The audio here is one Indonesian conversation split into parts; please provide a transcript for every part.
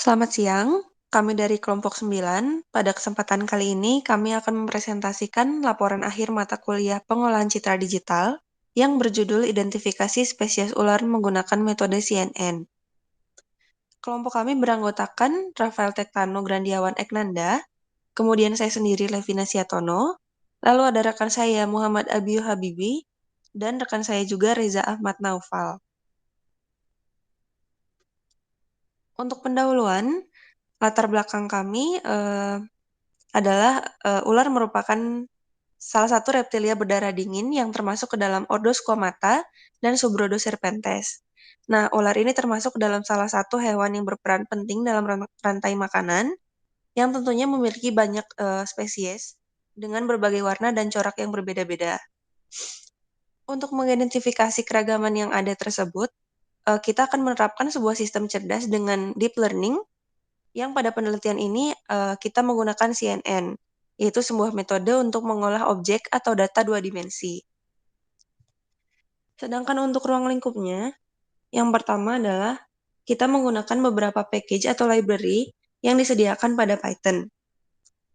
Selamat siang, kami dari kelompok 9. Pada kesempatan kali ini, kami akan mempresentasikan laporan akhir mata kuliah pengolahan citra digital yang berjudul Identifikasi Spesies Ular Menggunakan Metode CNN. Kelompok kami beranggotakan Rafael Tektano Grandiawan Eknanda, kemudian saya sendiri Levina Siatono, lalu ada rekan saya Muhammad Abiyu Habibi, dan rekan saya juga Reza Ahmad Naufal. Untuk pendahuluan, latar belakang kami adalah ular merupakan salah satu reptilia berdarah dingin yang termasuk ke dalam ordo Squamata dan subordo Serpentes. Nah, ular ini termasuk ke dalam salah satu hewan yang berperan penting dalam rantai makanan, yang tentunya memiliki banyak spesies dengan berbagai warna dan corak yang berbeda-beda. Untuk mengidentifikasi keragaman yang ada tersebut, kita akan menerapkan sebuah sistem cerdas dengan deep learning yang pada penelitian ini kita menggunakan CNN, yaitu sebuah metode untuk mengolah objek atau data dua dimensi. Sedangkan untuk ruang lingkupnya, yang pertama adalah kita menggunakan beberapa package atau library yang disediakan pada Python.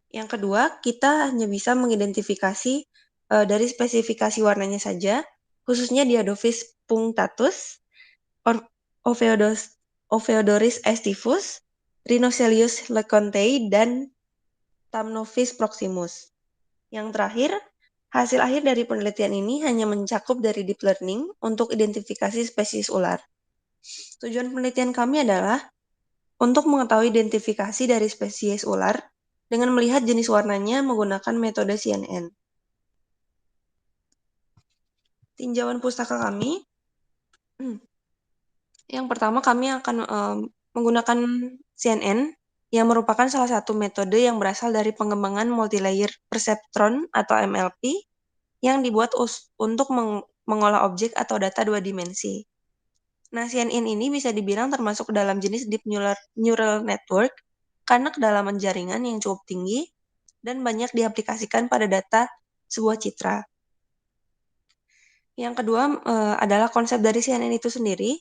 Yang kedua, kita hanya bisa mengidentifikasi dari spesifikasi warnanya saja, khususnya Diadophis punctatus, Ophiodorus aestivus, Rhinocelius lecontei, dan Thamnophis proximus. Yang terakhir, hasil akhir dari penelitian ini hanya mencakup dari deep learning untuk identifikasi spesies ular. Tujuan penelitian kami adalah untuk mengetahui identifikasi dari spesies ular dengan melihat jenis warnanya menggunakan metode CNN. Tinjauan pustaka kami, yang pertama kami akan menggunakan CNN yang merupakan salah satu metode yang berasal dari pengembangan multilayer perceptron atau MLP yang dibuat untuk mengolah objek atau data dua dimensi. Nah, CNN ini bisa dibilang termasuk dalam jenis deep neural network karena kedalaman jaringan yang cukup tinggi dan banyak diaplikasikan pada data sebuah citra. Yang kedua adalah konsep dari CNN itu sendiri.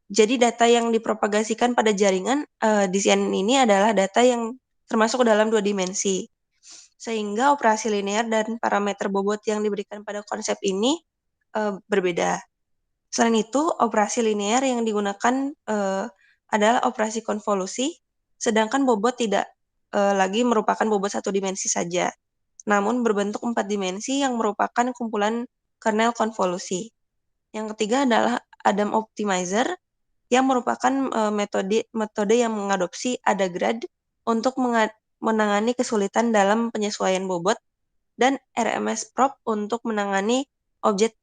Jadi data yang dipropagasikan pada jaringan di CNN ini adalah data yang termasuk dalam dua dimensi. Sehingga operasi linear dan parameter bobot yang diberikan pada konsep ini berbeda. Selain itu, operasi linear yang digunakan adalah operasi konvolusi, sedangkan bobot tidak lagi merupakan bobot satu dimensi saja, namun berbentuk 4 dimensi yang merupakan kumpulan kernel konvolusi. Yang ketiga adalah Adam Optimizer, yang merupakan metode yang mengadopsi AdaGrad untuk menangani kesulitan dalam penyesuaian bobot, dan RMS Prop untuk menangani objek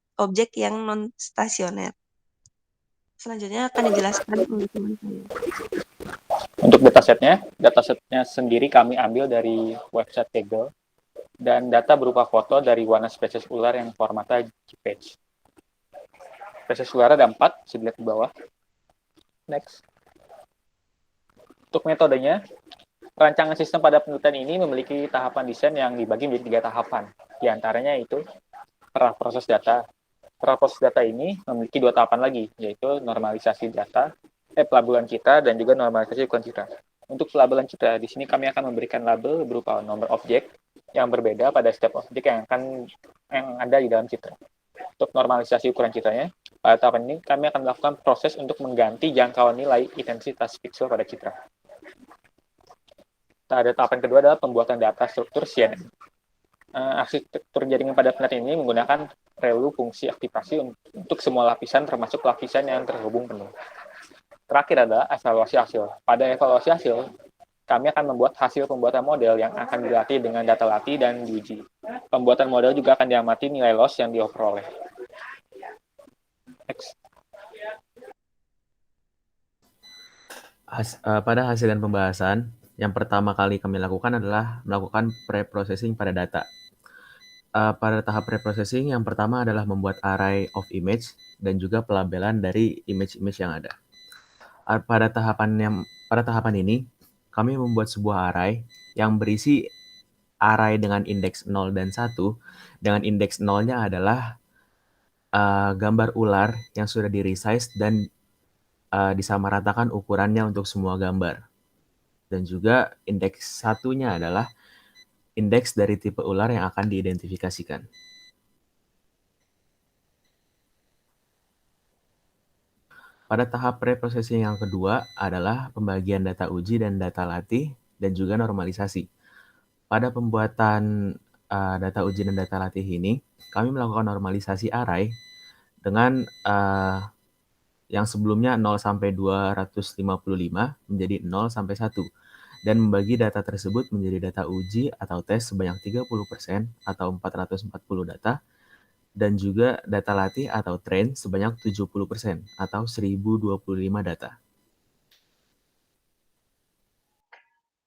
yang non-stasioner. Selanjutnya akan dijelaskan oleh teman saya. Untuk datasetnya sendiri kami ambil dari website Kaggle, dan data berupa foto dari warna spesies ular yang formatnya JPEG. Spesies ular ada 4, bisa dilihat di bawah. Next. Untuk metodenya, rancangan sistem pada penelitian ini memiliki tahapan desain yang dibagi menjadi 3 tahapan. Di antaranya itu proses data. Proses data ini memiliki 2 tahapan lagi, yaitu normalisasi data, pelabelan citra, dan juga normalisasi ukuran citra. Untuk pelabelan citra, di sini kami akan memberikan label berupa nomor objek yang berbeda pada setiap objek yang ada di dalam citra. Untuk normalisasi ukuran citranya, pada tahapan ini kami akan melakukan proses untuk mengganti jangkauan nilai intensitas piksel pada citra. Ada tahapan kedua adalah pembuatan data struktur CNN. Arsitektur jaringan pada penelitian ini menggunakan relu fungsi aktivasi untuk semua lapisan, termasuk lapisan yang terhubung penuh. Terakhir adalah evaluasi hasil. Pada evaluasi hasil, kami akan membuat hasil pembuatan model yang akan dilatih dengan data latih dan diuji. Pembuatan model juga akan diamati nilai loss yang diperoleh. Next. Pada hasil dan pembahasan, yang pertama kali kami lakukan adalah melakukan pre-processing pada data. Pada tahap pre-processing, yang pertama adalah membuat array of image dan juga pelabelan dari image-image yang ada. Pada tahapan ini, kami membuat sebuah array yang berisi array dengan indeks 0 dan 1. Dengan indeks 0-nya adalah gambar ular yang sudah di-resize dan disamaratakan ukurannya untuk semua gambar. Dan juga indeks satunya adalah indeks dari tipe ular yang akan diidentifikasikan. Pada tahap preprocessing yang kedua adalah pembagian data uji dan data latih dan juga normalisasi. Pada pembuatan data uji dan data latih ini, kami melakukan normalisasi array dengan yang sebelumnya 0 sampai 255 menjadi 0 sampai 1 dan membagi data tersebut menjadi data uji atau tes sebanyak 30% atau 440 data dan juga data latih atau train sebanyak 70% atau 1025 data.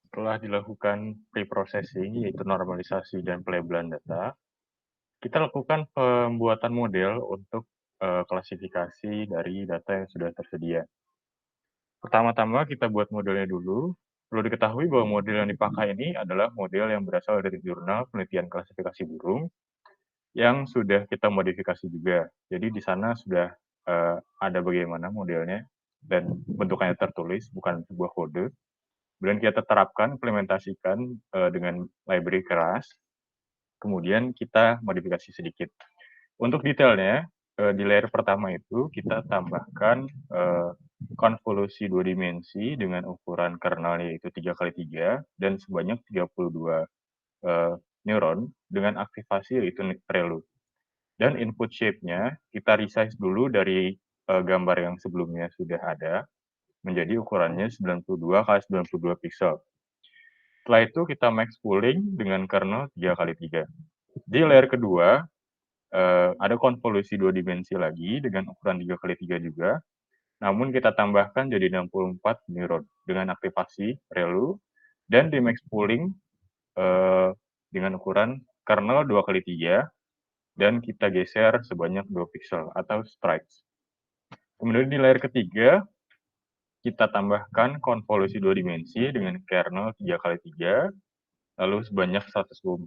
Setelah dilakukan pre-processing, yaitu normalisasi dan pelabelan data, kita lakukan pembuatan model untuk klasifikasi dari data yang sudah tersedia. Pertama-tama kita buat modelnya dulu. Perlu diketahui bahwa model yang dipakai ini adalah model yang berasal dari jurnal penelitian klasifikasi burung yang sudah kita modifikasi juga. Jadi di sana sudah ada bagaimana modelnya dan bentukannya tertulis, bukan sebuah kode. Kemudian kita terapkan, implementasikan dengan library keras. Kemudian kita modifikasi sedikit. Untuk detailnya, di layer pertama itu kita tambahkan konvolusi 2 dimensi dengan ukuran kernel yaitu 3x3 dan sebanyak 32 neuron dengan aktivasi yaitu ReLU. Dan input shape-nya kita resize dulu dari gambar yang sebelumnya sudah ada menjadi ukurannya 92 x 92 pixel. Setelah itu kita max pooling dengan kernel 3x3. Di layer kedua, ada konvolusi 2 dimensi lagi dengan ukuran 3x3 juga, namun kita tambahkan jadi 64 neuron dengan aktivasi ReLU, dan di max pooling dengan ukuran kernel 2x3, dan kita geser sebanyak 2 pixel atau stripes. Kemudian di layer ketiga, kita tambahkan konvolusi 2 dimensi dengan kernel 3x3, lalu sebanyak 124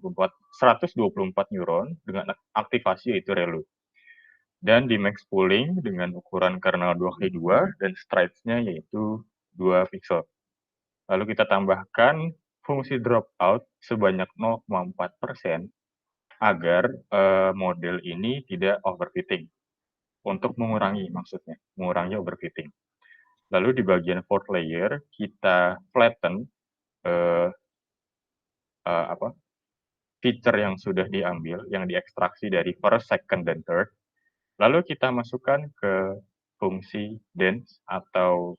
neuron dengan aktivasi yaitu ReLU. Dan di max pooling dengan ukuran kernel 2x2 dan stripes-nya yaitu 2 pixel. Lalu kita tambahkan fungsi dropout sebanyak 0,4% agar model ini tidak overfitting. Untuk mengurangi overfitting. Lalu di bagian fourth layer kita flatten feature yang sudah diambil, yang diekstraksi dari first, second, dan third. Lalu kita masukkan ke fungsi dense atau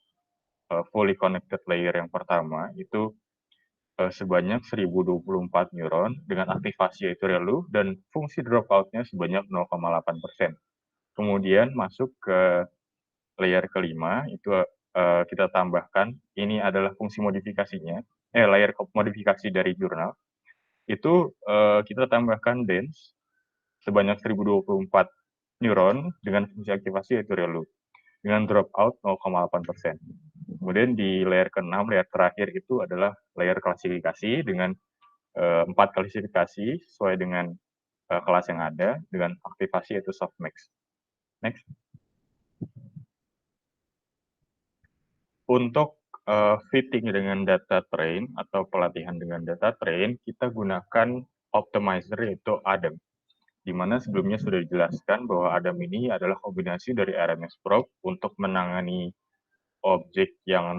fully connected layer yang pertama, itu sebanyak 1024 neuron dengan aktivasi yaitu ReLU dan fungsi dropout-nya sebanyak 0,8%. Kemudian masuk ke layer kelima, itu kita tambahkan, ini adalah fungsi modifikasinya, layer modifikasi dari jurnal. Itu kita tambahkan dense sebanyak 1024 neuron dengan fungsi aktivasi yaitu ReLU dengan dropout 0,8%. Kemudian di layer ke-6, layer terakhir itu adalah layer klasifikasi dengan 4 klasifikasi sesuai dengan kelas yang ada dengan aktivasi yaitu softmax. Next. Untuk fitting dengan data train atau pelatihan dengan data train, kita gunakan optimizer yaitu ADAM. Di mana sebelumnya sudah dijelaskan bahwa ADAM ini adalah kombinasi dari RMS probe untuk menangani objek yang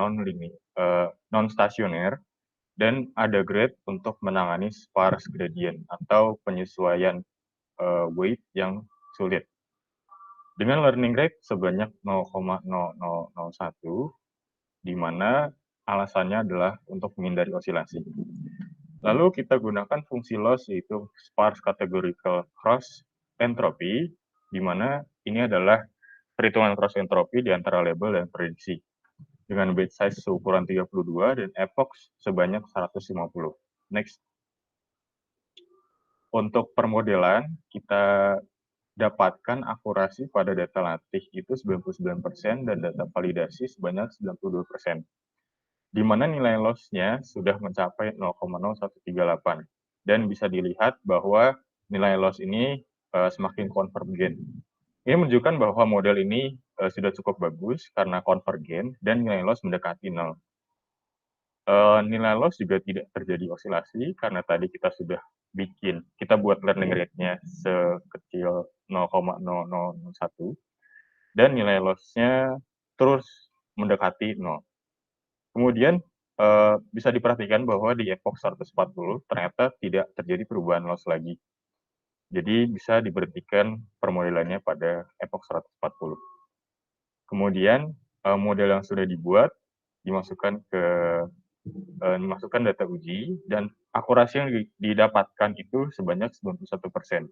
non-stasioner dan ada grade untuk menangani sparse gradient atau penyesuaian weight yang sulit. Dengan learning rate sebanyak 0,0001, di mana alasannya adalah untuk menghindari osilasi. Lalu kita gunakan fungsi loss yaitu sparse categorical cross entropy, di mana ini adalah perhitungan cross entropy di antara label dan prediksi dengan batch size seukuran 32 dan epoch sebanyak 150. Next. Untuk permodelan, kita dapatkan akurasi pada data latih itu 99% dan data validasi sebanyak 92%. Di mana nilai loss-nya sudah mencapai 0,0138. Dan bisa dilihat bahwa nilai loss ini semakin convergent. Ini menunjukkan bahwa model ini sudah cukup bagus karena konvergen dan nilai loss mendekati 0. Nilai loss juga tidak terjadi osilasi karena tadi kita sudah kita buat learning rate-nya sekecil 0,0001 dan nilai loss-nya terus mendekati 0. Kemudian bisa diperhatikan bahwa di Epoch 140 ternyata tidak terjadi perubahan loss lagi. Jadi bisa diberhentikan permodelannya pada Epoch 140. Kemudian model yang sudah dibuat dimasukkan data uji dan akurasi yang didapatkan itu sebanyak 91%.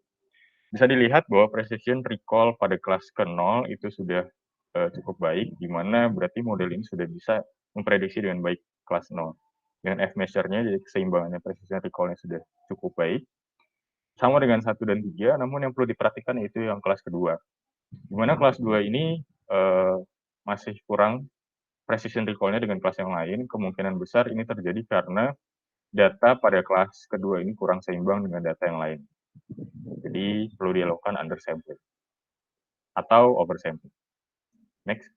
Bisa dilihat bahwa precision recall pada kelas ke-0 itu sudah cukup baik, di mana berarti model ini sudah bisa memprediksi dengan baik kelas 0. Dengan F-measure-nya, jadi keseimbangannya precision recall-nya sudah cukup baik. Sama dengan 1 dan 3, namun yang perlu diperhatikan itu yang kelas kedua. Di mana kelas 2 ini masih kurang precision recall-nya dengan kelas yang lain, kemungkinan besar ini terjadi karena data pada kelas kedua ini kurang seimbang dengan data yang lain. Jadi perlu dilakukan undersampling atau oversampling. Next.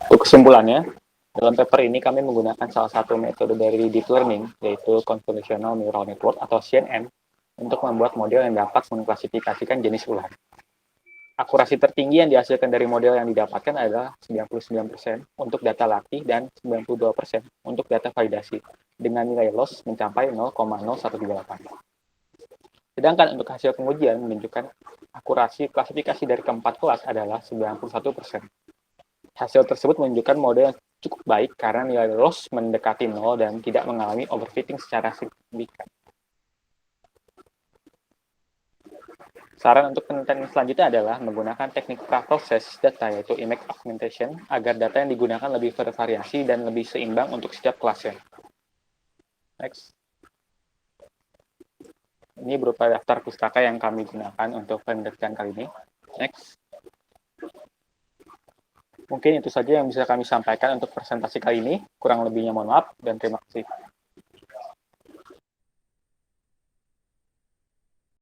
Untuk kesimpulannya, dalam paper ini kami menggunakan salah satu metode dari deep learning, yaitu Convolutional Neural Network atau CNN, untuk membuat model yang dapat mengklasifikasikan jenis ular. Akurasi tertinggi yang dihasilkan dari model yang didapatkan adalah 99% untuk data latih dan 92% untuk data validasi, dengan nilai loss mencapai 0,0138. Sedangkan untuk hasil pengujian menunjukkan akurasi klasifikasi dari keempat kelas adalah 91%. Hasil tersebut menunjukkan model yang cukup baik karena nilai loss mendekati 0 dan tidak mengalami overfitting secara signifikan. Saran untuk penelitian selanjutnya adalah menggunakan teknik pre-process data, yaitu image augmentation, agar data yang digunakan lebih bervariasi dan lebih seimbang untuk setiap kelasnya. Next. Ini berupa daftar pustaka yang kami gunakan untuk penelitian kali ini. Next. Mungkin itu saja yang bisa kami sampaikan untuk presentasi kali ini. Kurang lebihnya mohon maaf dan terima kasih.